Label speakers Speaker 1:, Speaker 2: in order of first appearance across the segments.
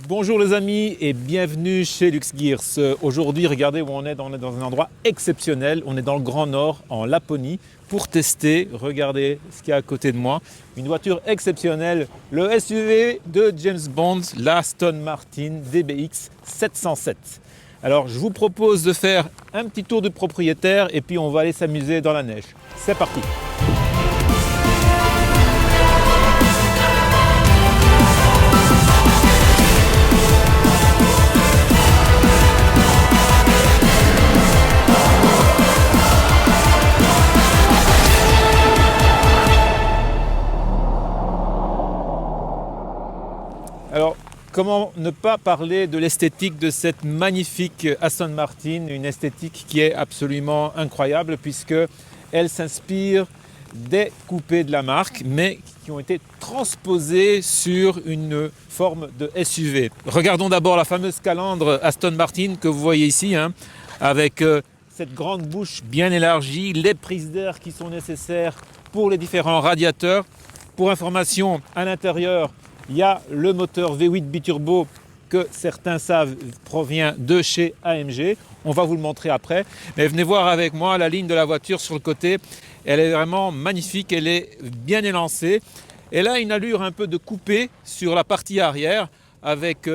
Speaker 1: Bonjour les amis et bienvenue chez LuxGears. Aujourd'hui, regardez où on est dans un endroit exceptionnel. On est dans le Grand Nord, en Laponie, pour tester, regardez ce qu'il y a à côté de moi. Une voiture exceptionnelle, le SUV de James Bond, l'Aston Martin DBX 707. Alors je vous propose de faire un petit tour du propriétaire et puis on va aller s'amuser dans la neige. C'est parti! Alors, comment ne pas parler de l'esthétique de cette magnifique Aston Martin, une esthétique qui est absolument incroyable puisqu'elle s'inspire des coupés de la marque, mais qui ont été transposés sur une forme de SUV. Regardons d'abord la fameuse calandre Aston Martin que vous voyez ici, avec cette grande bouche bien élargie, les prises d'air qui sont nécessaires pour les différents radiateurs. Pour information, à l'intérieur, il y a le moteur V8 biturbo que certains savent provient de chez AMG. On va vous le montrer après. Mais venez voir avec moi la ligne de la voiture sur le côté. Elle est vraiment magnifique, elle est bien élancée. Elle a une allure un peu de coupé sur la partie arrière avec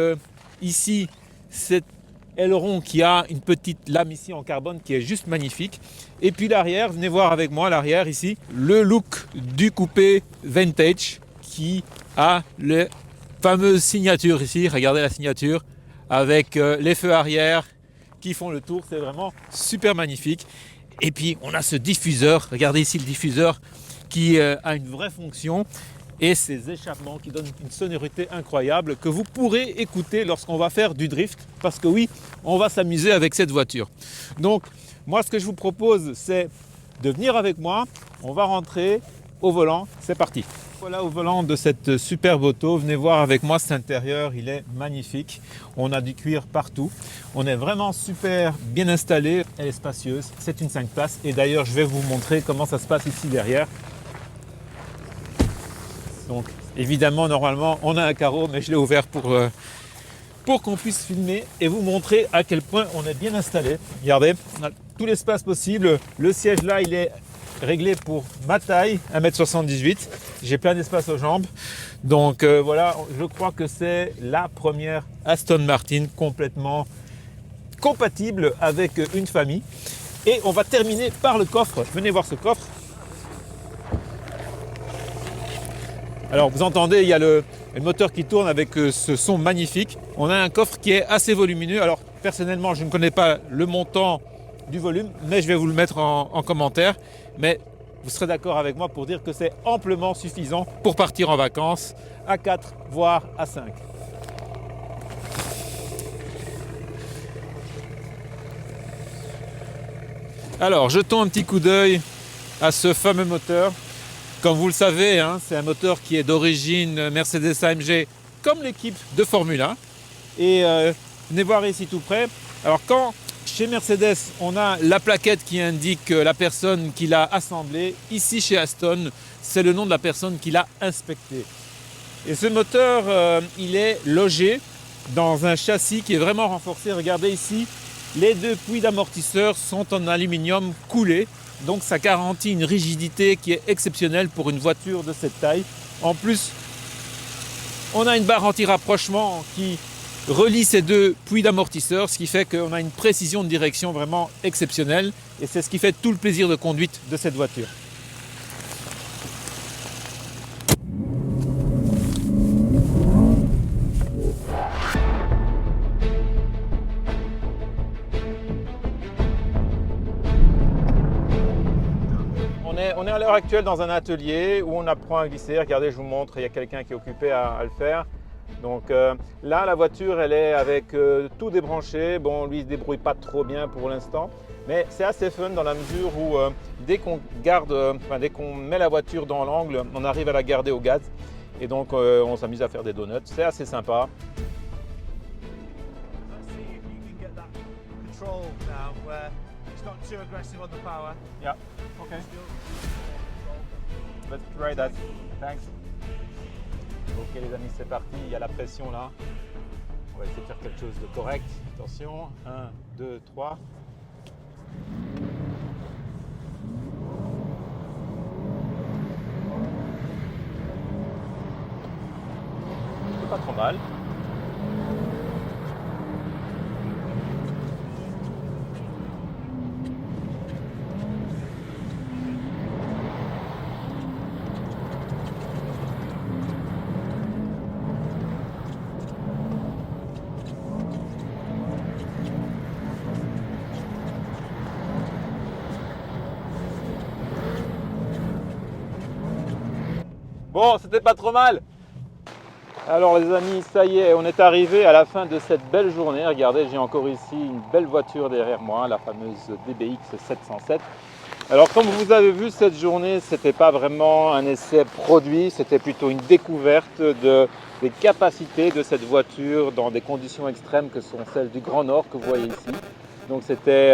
Speaker 1: ici cet aileron qui a une petite lame ici en carbone qui est juste magnifique. Et puis l'arrière, venez voir avec moi l'arrière ici, le look du coupé vintage qui a les fameuses signatures ici, regardez la signature avec les feux arrière qui font le tour, c'est vraiment super magnifique. Et puis on a ce diffuseur, regardez ici le diffuseur qui a une vraie fonction et ces échappements qui donnent une sonorité incroyable que vous pourrez écouter lorsqu'on va faire du drift parce que oui, on va s'amuser avec cette voiture. Donc moi ce que je vous propose c'est de venir avec moi, on va rentrer au volant, c'est parti. Voilà au volant de cette superbe auto, venez voir avec moi cet intérieur, il est magnifique. On a du cuir partout, on est vraiment super bien installé, elle est spacieuse, c'est une 5 places et d'ailleurs je vais vous montrer comment ça se passe ici derrière. Donc évidemment normalement on a un carreau mais je l'ai ouvert pour qu'on puisse filmer et vous montrer à quel point on est bien installé. Regardez, on a tout l'espace possible, le siège là il est réglé pour ma taille, 1,78 m, j'ai plein d'espace aux jambes. Donc voilà, je crois que c'est la première Aston Martin complètement compatible avec une famille. Et on va terminer par le coffre. Venez voir ce coffre. Alors vous entendez, il y a le moteur qui tourne avec ce son magnifique. On a un coffre qui est assez volumineux. Alors personnellement, je ne connais pas le montant du volume, mais je vais vous le mettre en commentaire. Mais vous serez d'accord avec moi pour dire que c'est amplement suffisant pour partir en vacances à 4 voire à 5. Alors jetons un petit coup d'œil à ce fameux moteur. Comme vous le savez, c'est un moteur qui est d'origine Mercedes AMG comme l'équipe de Formule 1. Et venez voir ici tout près. Alors quand chez Mercedes, on a la plaquette qui indique la personne qui l'a assemblé. Ici, chez Aston, c'est le nom de la personne qui l'a inspecté. Et ce moteur, il est logé dans un châssis qui est vraiment renforcé. Regardez ici, les deux puits d'amortisseurs sont en aluminium coulé. Donc, ça garantit une rigidité qui est exceptionnelle pour une voiture de cette taille. En plus, on a une barre anti-rapprochement qui relie ces deux puits d'amortisseurs, ce qui fait qu'on a une précision de direction vraiment exceptionnelle et c'est ce qui fait tout le plaisir de conduite de cette voiture. On est à l'heure actuelle dans un atelier où on apprend à glisser. Regardez, je vous montre, il y a quelqu'un qui est occupé à le faire. Donc là, la voiture, elle est avec tout débranché. Bon, lui, il ne se débrouille pas trop bien pour l'instant. Mais c'est assez fun dans la mesure où dès qu'on met la voiture dans l'angle, on arrive à la garder au gaz. Et donc, on s'amuse à faire des donuts. C'est assez sympa. Yeah. Okay. Let's try that. Thanks. Ok les amis, c'est parti, il y a la pression là. On va essayer de faire quelque chose de correct. Attention, 1, 2, 3. C'est pas trop mal. Bon, c'était pas trop mal. Alors les amis, ça y est, on est arrivé à la fin de cette belle journée. Regardez, j'ai encore ici une belle voiture derrière moi, la fameuse DBX 707. Alors comme vous avez vu, cette journée, c'était pas vraiment un essai produit, c'était plutôt une découverte des capacités de cette voiture dans des conditions extrêmes que sont celles du Grand Nord que vous voyez ici. Donc c'était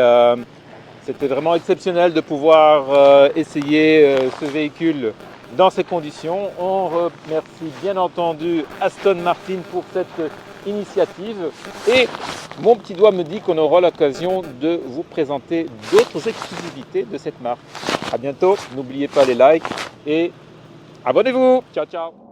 Speaker 1: vraiment exceptionnel de pouvoir essayer ce véhicule dans ces conditions. On remercie bien entendu Aston Martin pour cette initiative et mon petit doigt me dit qu'on aura l'occasion de vous présenter d'autres exclusivités de cette marque. À bientôt, n'oubliez pas les likes et abonnez-vous. Ciao ciao.